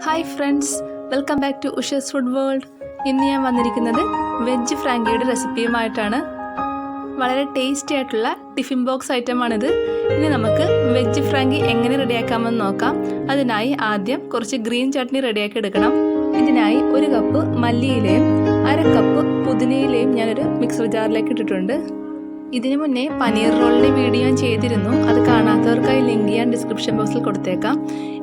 Hi friends, welcome back to Ushas food world. ഇന്ന് ഞാൻ വന്നിരിക്കുന്നത് വെജ് ഫ്രാങ്കിയുടെ റെസിപ്പിയുമായിട്ടാണ്. വളരെ ടേസ്റ്റി ആയിട്ടുള്ള ടിഫിൻ ബോക്സ് ഐറ്റമാണിത്. ഇനി നമുക്ക് വെജ് ഫ്രാങ്കി എങ്ങനെ റെഡിയാക്കാമെന്ന് നോക്കാം. അതിനായി ആദ്യം കുറച്ച് ഗ്രീൻ ചട്നി റെഡിയാക്കി എടുക്കണം. ഇതിനായി 1 കപ്പ് മല്ലിയിലയും 1/2 കപ്പ് പുതിനയിലയും ഞാനൊരു മിക്സർ ജാറിലേക്ക് ഇട്ടിട്ടുണ്ട്. ഇതിനു മുന്നേ പനീർ റോളിൻ്റെ വീഡിയോ ഞാൻ ചെയ്തിരുന്നു. അത് കാണാത്തവർക്കായി ലിങ്ക് ഞാൻ ഡിസ്ക്രിപ്ഷൻ ബോക്സിൽ കൊടുത്തേക്കാം.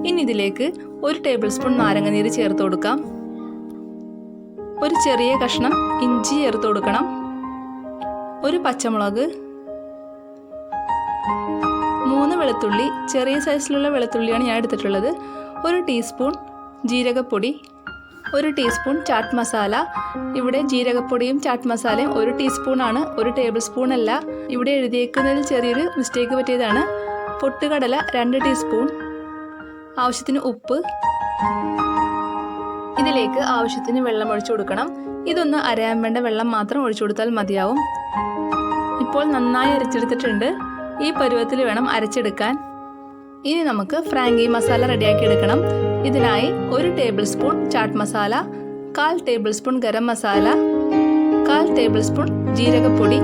ഇനി ഇതിലേക്ക് 1 ടേബിൾ സ്പൂൺ നാരങ്ങനീര് ചേർത്ത് കൊടുക്കാം. ഒരു ചെറിയ കഷ്ണം ഇഞ്ചി ചേർത്ത് കൊടുക്കണം. 1 പച്ചമുളക്, 3 വെളുത്തുള്ളി, ചെറിയ സൈസിലുള്ള വെളുത്തുള്ളിയാണ് ഞാൻ എടുത്തിട്ടുള്ളത്. 1 ടീസ്പൂൺ ജീരകപ്പൊടി, 1 ടീസ്പൂൺ ചാറ്റ് മസാല. ഇവിടെ ജീരകപ്പൊടിയും ചാറ്റ് മസാലയും 1 ടീസ്പൂണാണ്, 1 ടേബിൾ സ്പൂൺ അല്ല. ഇവിടെ എഴുതിയേക്കുന്നതിൽ ചെറിയൊരു മിസ്റ്റേക്ക് പറ്റിയതാണ്. പൊട്ടുകടല 2 ടീസ്പൂൺ, ആവശ്യത്തിന് ഉപ്പ്. ഇതിലേക്ക് ആവശ്യത്തിന് വെള്ളം ഒഴിച്ചു കൊടുക്കണം. ഇതൊന്ന് അരയാൻ വേണ്ട വെള്ളം മാത്രം ഒഴിച്ചു കൊടുത്താൽ മതിയാവും. ഇപ്പോൾ നന്നായി അരച്ചെടുത്തിട്ടുണ്ട്. ഈ പരുവത്തിൽ വേണം അരച്ചെടുക്കാൻ. ഇനി നമുക്ക് ഫ്രാങ്കി മസാല റെഡിയാക്കി എടുക്കണം. ഇതിനായി 1 tablespoon chaat masala, 1/4 tablespoon garam masala, 1/4 tablespoon ജീരകപ്പൊടി,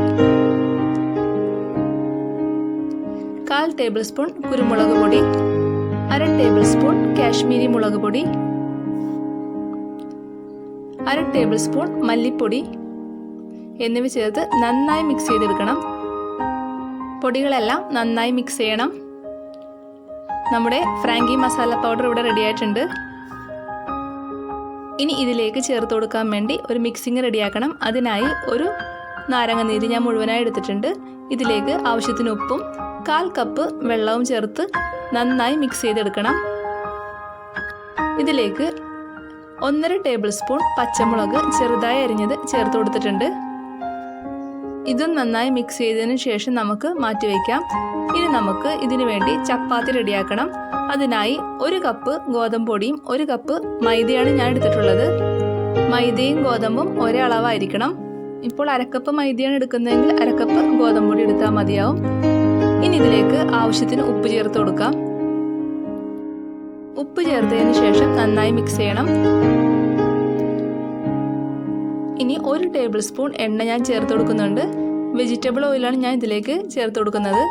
1/4 ടേബിൾ സ്പൂൺ കുരുമുളക് പൊടി, 1/2 ടേബിൾ സ്പൂൺ കാശ്മീരി മുളക് പൊടി, 1/2 ടേബിൾ സ്പൂൺ മല്ലിപ്പൊടി എന്നിവ ചേർത്ത് നന്നായി മിക്സ് ചെയ്തെടുക്കണം. പൊടികളെല്ലാം നന്നായി മിക്സ് ചെയ്യണം. നമ്മുടെ ഫ്രാങ്കി മസാല പൗഡർ ഇവിടെ റെഡി ആയിട്ടുണ്ട്. ഇനി ഇതിലേക്ക് ചേർത്ത് കൊടുക്കാൻ വേണ്ടി ഒരു മിക്സിങ് റെഡിയാക്കണം. അതിനായി 1 നാരങ്ങനീര് ഞാൻ മുഴുവനായി എടുത്തിട്ടുണ്ട്. ഇതിലേക്ക് ആവശ്യത്തിന് ഉപ്പും 1/4 കപ്പ് വെള്ളവും ചേർത്ത് നന്നായി മിക്സ് ചെയ്തെടുക്കണം. ഇതിലേക്ക് 1.5 ടേബിൾ സ്പൂൺ പച്ചമുളക് ചെറുതായി അരിഞ്ഞത് ചേർത്ത് കൊടുത്തിട്ടുണ്ട്. ഇതും നന്നായി മിക്സ് ചെയ്തതിന് ശേഷം നമുക്ക് മാറ്റിവെക്കാം. ഇനി നമുക്ക് ഇതിനു വേണ്ടി ചപ്പാത്തി റെഡിയാക്കണം. അതിനായി 1 കപ്പ് ഗോതമ്പ് പൊടിയും 1 കപ്പ് മൈദയാണ് ഞാൻ എടുത്തിട്ടുള്ളത്. മൈദയും ഗോതമ്പും ഒരേ അളവായിരിക്കണം. ഇപ്പോൾ 1/2 കപ്പ് മൈദയാണ് എടുക്കുന്നതെങ്കിൽ 1/2 കപ്പ് ഗോതമ്പ് പൊടി എടുത്താൽ മതിയാവും. ഇനി ഇതിലേക്ക് ആവശ്യത്തിന് ഉപ്പ് ചേർത്ത് കൊടുക്കാം. ഉപ്പ് ചേർത്തതിന് ശേഷം നന്നായി മിക്സ് ചെയ്യണം. ഇനി 1 ടേബിൾ സ്പൂൺ എണ്ണ ഞാൻ ചേർത്ത് കൊടുക്കുന്നുണ്ട്. വെജിറ്റബിൾ ഓയിലാണ് ഞാൻ ഇതിലേക്ക് ചേർത്ത് കൊടുക്കുന്നത്.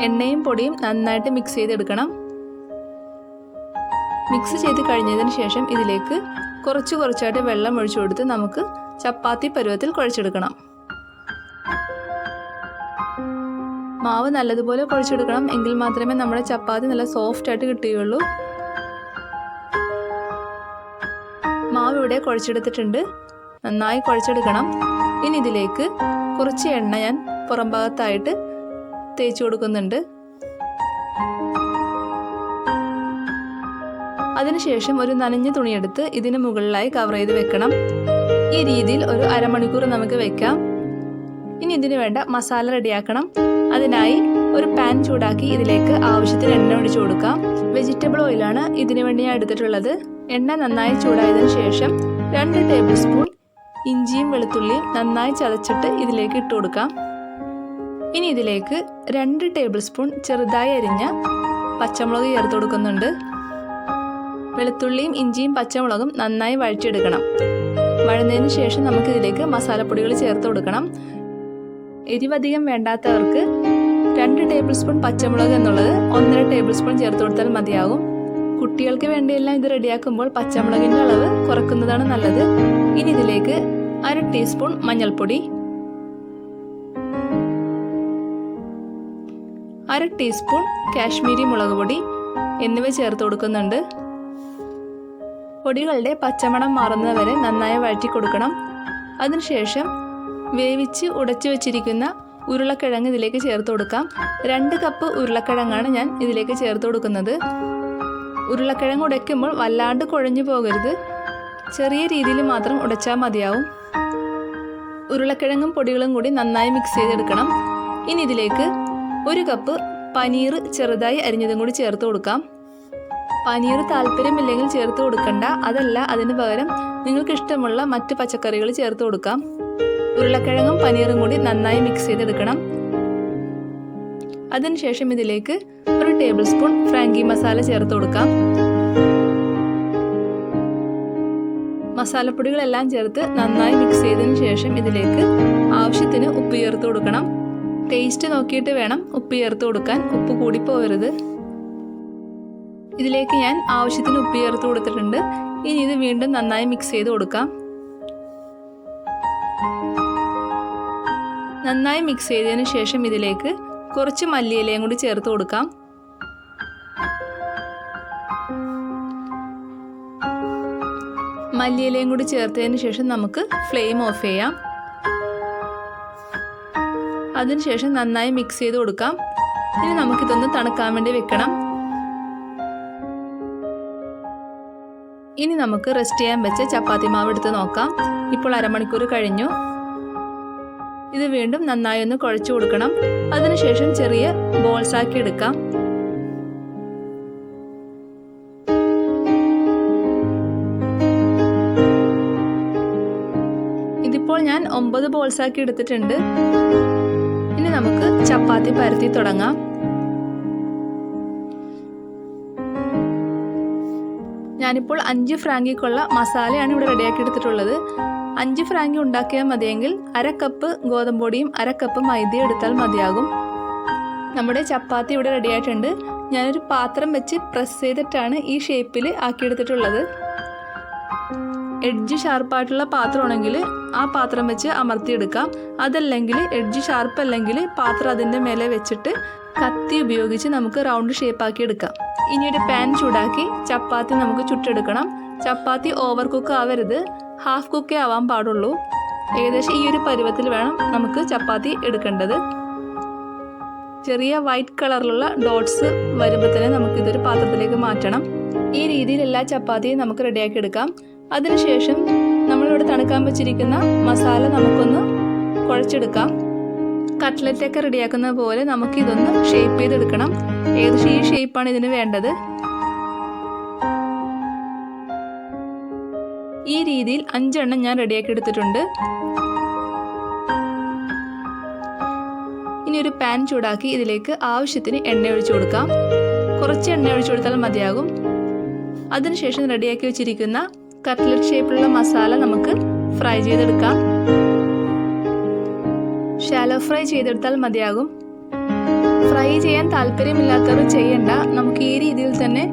എണ്ണയും പൊടിയും നന്നായിട്ട് മിക്സ് ചെയ്തെടുക്കണം. മിക്സ് ചെയ്ത് കഴിഞ്ഞതിന് ശേഷം ഇതിലേക്ക് കുറച്ചായിട്ട് വെള്ളം ഒഴിച്ചു കൊടുത്ത് നമുക്ക് ചപ്പാത്തി പരുവത്തിൽ കുഴച്ചെടുക്കണം. മാവ് നല്ലതുപോലെ കുഴച്ചെടുക്കണം. എങ്കിൽ മാത്രമേ നമ്മുടെ ചപ്പാത്തി നല്ല സോഫ്റ്റ് ആയിട്ട് കിട്ടുകയുള്ളൂ. മാവ് ഇവിടെ കുഴച്ചെടുത്തിട്ടുണ്ട്. നന്നായി കുഴച്ചെടുക്കണം. ഇനി ഇതിലേക്ക് കുറച്ച് എണ്ണ ഞാൻ പുറം ഭാഗത്തായിട്ട് തേച്ച് കൊടുക്കുന്നുണ്ട്. അതിനുശേഷം ഒരു നനഞ്ഞ തുണിയെടുത്ത് ഇതിന് മുകളിലായി കവർ ചെയ്ത് വെക്കണം. ഈ രീതിയിൽ ഒരു അരമണിക്കൂർ നമുക്ക് വെക്കാം. ഇനി ഇതിന് വേണ്ട മസാല റെഡിയാക്കണം. അതിനായി ഒരു പാൻ ചൂടാക്കി ഇതിലേക്ക് ആവശ്യത്തിന് എണ്ണ ഒഴിച്ചു കൊടുക്കാം. വെജിറ്റബിൾ ഓയിലാണ് ഇതിനു വേണ്ടി ഞാൻ എടുത്തിട്ടുള്ളത്. എണ്ണ നന്നായി ചൂടായതിനു ശേഷം 2 ടേബിൾ സ്പൂൺ ഇഞ്ചിയും വെളുത്തുള്ളിയും നന്നായി ചതച്ചിട്ട് ഇതിലേക്ക് ഇട്ട് കൊടുക്കാം. ഇനി ഇതിലേക്ക് 2 ടേബിൾ സ്പൂൺ ചെറുതായി അരിഞ്ഞ പച്ചമുളക് ചേർത്ത് കൊടുക്കുന്നുണ്ട്. വെളുത്തുള്ളിയും ഇഞ്ചിയും പച്ചമുളകും നന്നായി വഴറ്റിയെടുക്കണം. വഴന്നതിന് ശേഷം നമുക്ക് ഇതിലേക്ക് മസാലപ്പൊടികൾ ചേർത്ത് കൊടുക്കണം. എരിവധികം വേണ്ടാത്തവർക്ക് 2 ടേബിൾ സ്പൂൺ പച്ചമുളക് എന്നുള്ളത് 1.5 ടേബിൾ സ്പൂൺ ചേർത്ത് കൊടുത്താൽ മതിയാകും. കുട്ടികൾക്ക് വേണ്ടിയെല്ലാം ഇത് റെഡിയാക്കുമ്പോൾ പച്ചമുളകിൻ്റെ അളവ് കുറക്കുന്നതാണ് നല്ലത്. ഇനി ഇതിലേക്ക് 1/2 ടീസ്പൂൺ മഞ്ഞൾപ്പൊടി, 1/2 ടീസ്പൂൺ കാശ്മീരി മുളക് പൊടി എന്നിവ ചേർത്ത് കൊടുക്കുന്നുണ്ട്. പൊടികളുടെ പച്ചമണം മാറുന്നതുവരെ നന്നായി വഴറ്റി കൊടുക്കണം. അതിനുശേഷം വേവിച്ച് ഉടച്ചു വെച്ചിരിക്കുന്ന ഉരുളക്കിഴങ്ങ് ഇതിലേക്ക് ചേർത്ത് കൊടുക്കാം. 2 കപ്പ് ഉരുളക്കിഴങ്ങാണ് ഞാൻ ഇതിലേക്ക് ചേർത്ത് കൊടുക്കുന്നത്. ഉരുളക്കിഴങ്ങ് ഉടയ്ക്കുമ്പോൾ വല്ലാണ്ട് കുഴഞ്ഞു പോകരുത്. ചെറിയ രീതിയിൽ മാത്രം ഉടച്ചാൽ മതിയാവും. ഉരുളക്കിഴങ്ങും പൊടികളും കൂടി നന്നായി മിക്സ് ചെയ്തെടുക്കണം. ഇനി ഇതിലേക്ക് 1 കപ്പ് പനീർ ചെറുതായി അരിഞ്ഞതും കൂടി ചേർത്ത് കൊടുക്കാം. പനീർ താല്പര്യമില്ലെങ്കിൽ ചേർത്ത് കൊടുക്കണ്ട. അതല്ല, അതിന് പകരം നിങ്ങൾക്ക് ഇഷ്ടമുള്ള മറ്റ് പച്ചക്കറികൾ ചേർത്ത് കൊടുക്കാം. ഉരുളക്കിഴങ്ങും പനീറും കൂടി നന്നായി മിക്സ് ചെയ്തെടുക്കണം. അതിനുശേഷം ഇതിലേക്ക് 1 ടേബിൾ സ്പൂൺ ഫ്രാങ്കി മസാല ചേർത്ത് കൊടുക്കാം. മസാലപ്പൊടികളെല്ലാം ചേർത്ത് നന്നായി മിക്സ് ചെയ്തതിന് ശേഷം ഇതിലേക്ക് ആവശ്യത്തിന് ഉപ്പ് ചേർത്ത് കൊടുക്കണം. ടേസ്റ്റ് നോക്കിയിട്ട് വേണം ഉപ്പ് ചേർത്ത് കൊടുക്കാൻ, ഉപ്പ് കൂടിപ്പോകരുത്. ഇതിലേക്ക് ഞാൻ ആവശ്യത്തിന് ഉപ്പ് ചേർത്ത് കൊടുത്തിട്ടുണ്ട്. ഇനി ഇത് വീണ്ടും നന്നായി മിക്സ് ചെയ്ത് കൊടുക്കാം. നന്നായി മിക്സ് ചെയ്തതിന് ശേഷം ഇതിലേക്ക് കുറച്ച് മല്ലിയിലയും കൂടി ചേർത്ത് കൊടുക്കാം. മല്ലിയിലയും കൂടി ചേർത്തതിന് ശേഷം നമുക്ക് ഫ്ലെയിം ഓഫ് ചെയ്യാം. അതിനുശേഷം നന്നായി മിക്സ് ചെയ്ത് കൊടുക്കാം. ഇനി നമുക്കിതൊന്ന് തണുക്കാൻ വേണ്ടി വെക്കണം. ഇനി നമുക്ക് റെസ്റ്റ് ചെയ്യാൻ വെച്ച ചപ്പാത്തി മാവ് എടുത്ത് നോക്കാം. ഇപ്പോൾ അരമണിക്കൂർ കഴിഞ്ഞു. ഇത് വീണ്ടും നന്നായി ഒന്ന് കുഴച്ചു കൊടുക്കണം. അതിനുശേഷം ചെറിയ ബോൾസ് ആക്കി എടുക്കാം. ഇതിപ്പോൾ ഞാൻ 9 ബോൾസ് ആക്കി എടുത്തിട്ടുണ്ട്. ഇനി നമുക്ക് ചപ്പാത്തി പരത്തി തുടങ്ങാം. ഞാനിപ്പോൾ 5 ഫ്രാങ്കിക്കുള്ള മസാലയാണ് ഇവിടെ റെഡിയാക്കി എടുത്തിട്ടുള്ളത്. 5 ഫ്രാങ്കി ഉണ്ടാക്കിയാൽ മതിയെങ്കിൽ 1/2 കപ്പ് ഗോതമ്പൊടിയും 1/2 കപ്പ് മൈദയും എടുത്താൽ മതിയാകും. നമ്മുടെ ചപ്പാത്തി ഇവിടെ റെഡിയായിട്ടുണ്ട്. ഞാനൊരു പാത്രം വെച്ച് പ്രസ് ചെയ്തിട്ടാണ് ഈ ഷേപ്പിൽ ആക്കിയെടുത്തിട്ടുള്ളത്. എഡ്ജ് ഷാർപ്പായിട്ടുള്ള പാത്രമാണെങ്കിൽ ആ പാത്രം വെച്ച് അമർത്തിയെടുക്കാം. അതല്ലെങ്കിൽ എഡ്ജ് ഷാർപ്പ് അല്ലെങ്കിൽ പാത്രം അതിൻ്റെ മേലെ വെച്ചിട്ട് കത്തി ഉപയോഗിച്ച് നമുക്ക് റൗണ്ട് ഷേപ്പാക്കി എടുക്കാം. ഇനി ഒരു പാൻ ചൂടാക്കി ചപ്പാത്തി നമുക്ക് ചുട്ടെടുക്കണം. ചപ്പാത്തി ഓവർ കുക്ക് ആവരുത്, ഹാഫ് കുക്കേ ആവാൻ പാടുള്ളൂ. ഏകദേശം ഈ ഒരു പരുവത്തിൽ വേണം നമുക്ക് ചപ്പാത്തി എടുക്കേണ്ടത്. ചെറിയ വൈറ്റ് കളറിലുള്ള ഡോട്ട്സ് വരുമ്പോൾ തന്നെ നമുക്കിതൊരു പാത്രത്തിലേക്ക് മാറ്റണം. ഈ രീതിയിൽ എല്ലാ ചപ്പാത്തിയും നമുക്ക് റെഡിയാക്കി എടുക്കാം. അതിനുശേഷം നമ്മളിവിടെ തണുക്കാൻ വെച്ചിരിക്കുന്ന മസാല നമുക്കൊന്ന് കുഴച്ചെടുക്കാം. കട്ട്ലറ്റൊക്കെ റെഡിയാക്കുന്ന പോലെ നമുക്കിതൊന്ന് ഷേപ്പ് ചെയ്തെടുക്കണം. ഏകദേശം ഈ ഷേപ്പാണ് ഇതിന് വേണ്ടത്. ഈ രീതിയിൽ 5 എണ്ണം ഞാൻ റെഡിയാക്കി എടുത്തിട്ടുണ്ട്. ഇനി ഒരു പാൻ ചൂടാക്കി ഇതിലേക്ക് ആവശ്യത്തിന് എണ്ണ ഒഴിച്ചു കൊടുക്കാം. കുറച്ച് എണ്ണ ഒഴിച്ചു കൊടുത്താൽ മതിയാകും. അതിനുശേഷം റെഡിയാക്കി വെച്ചിരിക്കുന്ന കട്ട്ലറ്റ് ഷേപ്പിലുള്ള മസാല നമുക്ക് ഫ്രൈ ചെയ്തെടുക്കാം. ഷാലോ ഫ്രൈ ചെയ്തെടുത്താൽ മതിയാകും. ഫ്രൈ ചെയ്യാൻ താല്പര്യമില്ലാത്തവർ ചെയ്യണ്ട. നമുക്ക് ഈ രീതിയിൽ തന്നെ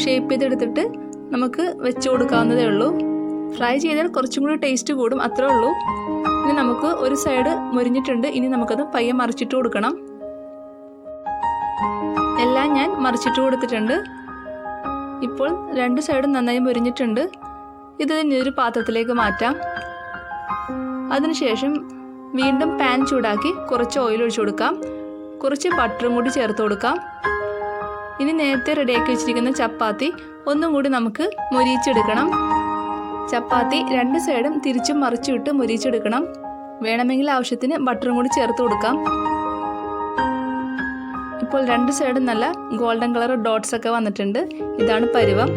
ഷേപ്പ് ചെയ്തെടുത്തിട്ട് നമുക്ക് വെച്ച് കൊടുക്കാവുന്നതേ ഉള്ളൂ. ഫ്രൈ ചെയ്താൽ കുറച്ചും കൂടി ടേസ്റ്റ് കൂടും, അത്രേ ഉള്ളൂ. ഇനി നമുക്ക് ഒരു സൈഡ് മുരിഞ്ഞിട്ടുണ്ട്. ഇനി നമുക്കത് പയ്യെ മറിച്ചിട്ട് കൊടുക്കണം. എല്ലാം ഞാൻ മറിച്ചിട്ട് കൊടുത്തിട്ടുണ്ട്. ഇപ്പോൾ 2 സൈഡും നന്നായി മുരിഞ്ഞിട്ടുണ്ട്. ഇത് ഒരു പാത്രത്തിലേക്ക് മാറ്റാം. അതിനുശേഷം വീണ്ടും പാൻ ചൂടാക്കി കുറച്ച് ഓയിൽ ഒഴിച്ചു കൊടുക്കാം. കുറച്ച് ബട്ടറും കൂടി ചേർത്ത് കൊടുക്കാം. ഇനി നേരത്തെ റെഡിയാക്കി വെച്ചിരിക്കുന്ന ചപ്പാത്തി ഒന്നും കൂടി നമുക്ക് മൊരിയിച്ചെടുക്കണം. ചപ്പാത്തി 2 സൈഡും തിരിച്ചും മറിച്ചിട്ട് മൊരിയിച്ചെടുക്കണം. വേണമെങ്കിൽ ആവശ്യത്തിന് ബട്ടറും കൂടി ചേർത്ത് കൊടുക്കാം. ഇപ്പോൾ 2 സൈഡും നല്ല ഗോൾഡൻ കളർ ഡോട്ട്സ് ഒക്കെ വന്നിട്ടുണ്ട്. ഇതാണ് പരുവം.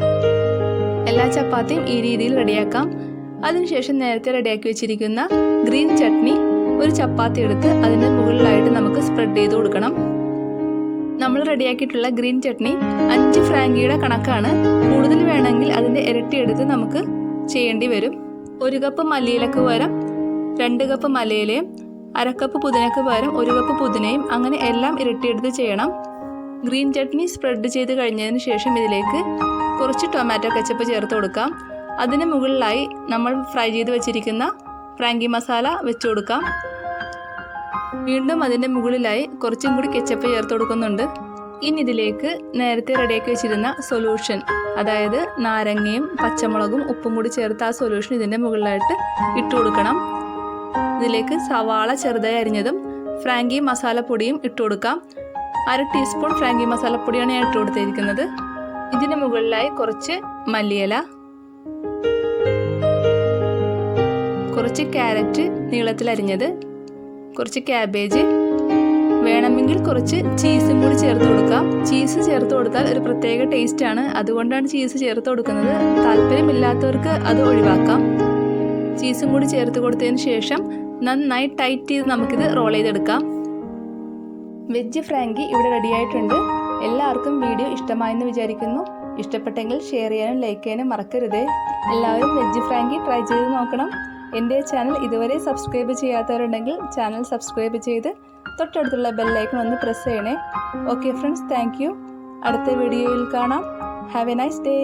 എല്ലാ ചപ്പാത്തിയും ഈ രീതിയിൽ റെഡിയാക്കാം. അതിനുശേഷം നേരത്തെ റെഡിയാക്കി വെച്ചിരിക്കുന്ന ഗ്രീൻ ചട്നി ഒരു ചപ്പാത്തി എടുത്ത് അതിൻ്റെ മുകളിലായിട്ട് നമുക്ക് സ്പ്രെഡ് ചെയ്ത് കൊടുക്കണം. നമ്മൾ റെഡിയാക്കിയിട്ടുള്ള ഗ്രീൻ ചട്നി 5 ഫ്രാങ്കിയുടെ കണക്കാണ്. കൂടുതൽ വേണമെങ്കിൽ അതിൻ്റെ ഇരട്ടി എടുത്ത് നമുക്ക് ചെയ്യേണ്ടി വരും. 1 കപ്പ് മല്ലിയിലക്ക് പകരം 2 കപ്പ് മലയിലയും 1/2 കപ്പ് പുതിനക്ക് പകരം 1 കപ്പ് പുതിനയും, അങ്ങനെ എല്ലാം ഇരട്ടിയെടുത്ത് ചെയ്യണം. ഗ്രീൻ ചട്നി സ്പ്രെഡ് ചെയ്ത് കഴിഞ്ഞതിന് ശേഷം ഇതിലേക്ക് കുറച്ച് ടൊമാറ്റോ കെച്ചപ്പ് ചേർത്ത് കൊടുക്കാം. അതിന് മുകളിലായി നമ്മൾ ഫ്രൈ ചെയ്ത് വെച്ചിരിക്കുന്ന ഫ്രാങ്കി മസാല വെച്ച് കൊടുക്കാം. വീണ്ടും അതിൻ്റെ മുകളിലായി കുറച്ചും കൂടി കെച്ചപ്പ് ചേർത്ത് കൊടുക്കുന്നുണ്ട്. ഇനി ഇതിലേക്ക് നേരത്തെ റെഡിയാക്കി വെച്ചിരുന്ന സൊല്യൂഷൻ, അതായത് നാരങ്ങയും പച്ചമുളകും ഉപ്പും കൂടി ചേർത്ത് ആ സൊല്യൂഷൻ ഇതിൻ്റെ മുകളിലായിട്ട് ഇട്ട് കൊടുക്കണം. ഇതിലേക്ക് സവാള ചെറുതായി അരിഞ്ഞതും ഫ്രാങ്കി മസാലപ്പൊടിയും ഇട്ട് കൊടുക്കാം. 1/2 ടീസ്പൂൺ ഫ്രാങ്കി മസാലപ്പൊടിയാണ് ഞാൻ ഇട്ട് കൊടുത്തിരിക്കുന്നത്. ഇതിന് മുകളിലായി കുറച്ച് മല്ലിയില, കുറച്ച് ക്യാരറ്റ് നീളത്തിൽ അരിഞ്ഞത്, കുറച്ച് ക്യാബേജ്, വേണമെങ്കിൽ കുറച്ച് ചീസും കൂടി ചേർത്ത് കൊടുക്കാം. ചീസ് ചേർത്ത് കൊടുത്താൽ ഒരു പ്രത്യേക ടേസ്റ്റാണ്, അതുകൊണ്ടാണ് ചീസ് ചേർത്ത് കൊടുക്കുന്നത്. താല്പര്യമില്ലാത്തവർക്ക് അത് ഒഴിവാക്കാം. ചീസും കൂടി ചേർത്ത് കൊടുത്തതിന് ശേഷം നന്നായി ടൈറ്റ് ചെയ്ത് നമുക്കിത് റോൾ ചെയ്തെടുക്കാം. വെജ് ഫ്രാങ്കി ഇവിടെ റെഡിയായിട്ടുണ്ട്. എല്ലാവർക്കും വീഡിയോ ഇഷ്ടമായെന്ന് വിചാരിക്കുന്നു. ഇഷ്ടപ്പെട്ടെങ്കിൽ ഷെയർ ചെയ്യാനും ലൈക്ക് ചെയ്യാനും മറക്കരുത്. എല്ലാവരും വെജ് ഫ്രാങ്കി ട്രൈ ചെയ്ത് നോക്കണം. എൻ്റെ ചാനൽ ഇതുവരെ സബ്സ്ക്രൈബ് ചെയ്യാത്തവരുണ്ടെങ്കിൽ ചാനൽ സബ്സ്ക്രൈബ് ചെയ്ത് തൊട്ടടുത്തുള്ള ബെല്ലൈക്കൺ ഒന്ന് പ്രസ് ചെയ്യണേ. Okay friends, thank you. അടുത്ത വീഡിയോയിൽ കാണാം. Have A nice day.